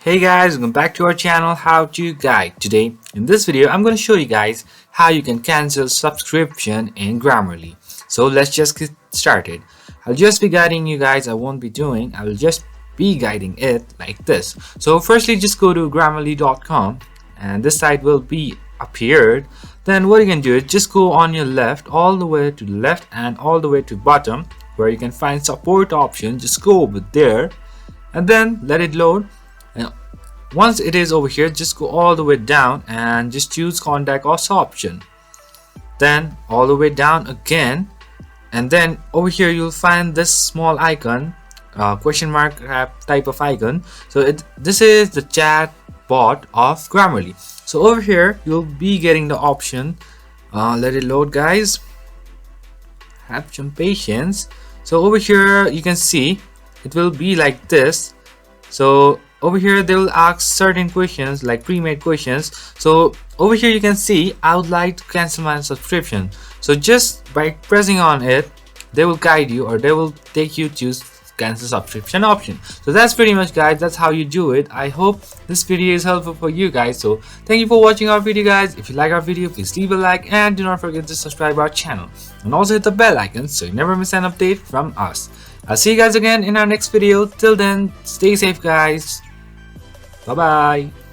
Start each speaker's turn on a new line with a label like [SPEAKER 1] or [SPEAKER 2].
[SPEAKER 1] Hey guys, welcome back to our channel How to Guide. Today in this video I'm going to show you guys how you can cancel subscription in Grammarly. So let's just get started. I'll just be guiding you guys. I will just be guiding it like this. So firstly, just go to grammarly.com and this site will be appeared. Then what you can do is just go on your left, all the way to the left and all the way to bottom where you can find support option. Just go over there and then let it load. And once it is over here, just go all the way down and just choose contact us option. Then all the way down again, and then over here you'll find this small icon, question mark type of icon. So this is the chat bot of Grammarly. So over here you'll be getting the option. Let it load, guys. Have some patience. So over here you can see it will be like this. So over here they will ask certain questions like pre-made questions. So over here you can see I would like to cancel my subscription. So just by pressing on it, they will guide you or they will take you to cancel subscription option. So that's pretty much, guys, that's how you do it. I hope this video is helpful for you guys. So thank you for watching our video, guys. If you like our video, please leave a like and do not forget to subscribe our channel and also hit the bell icon so you never miss an update from us. I'll see you guys again in our next video. Till then, stay safe, guys. Bye bye.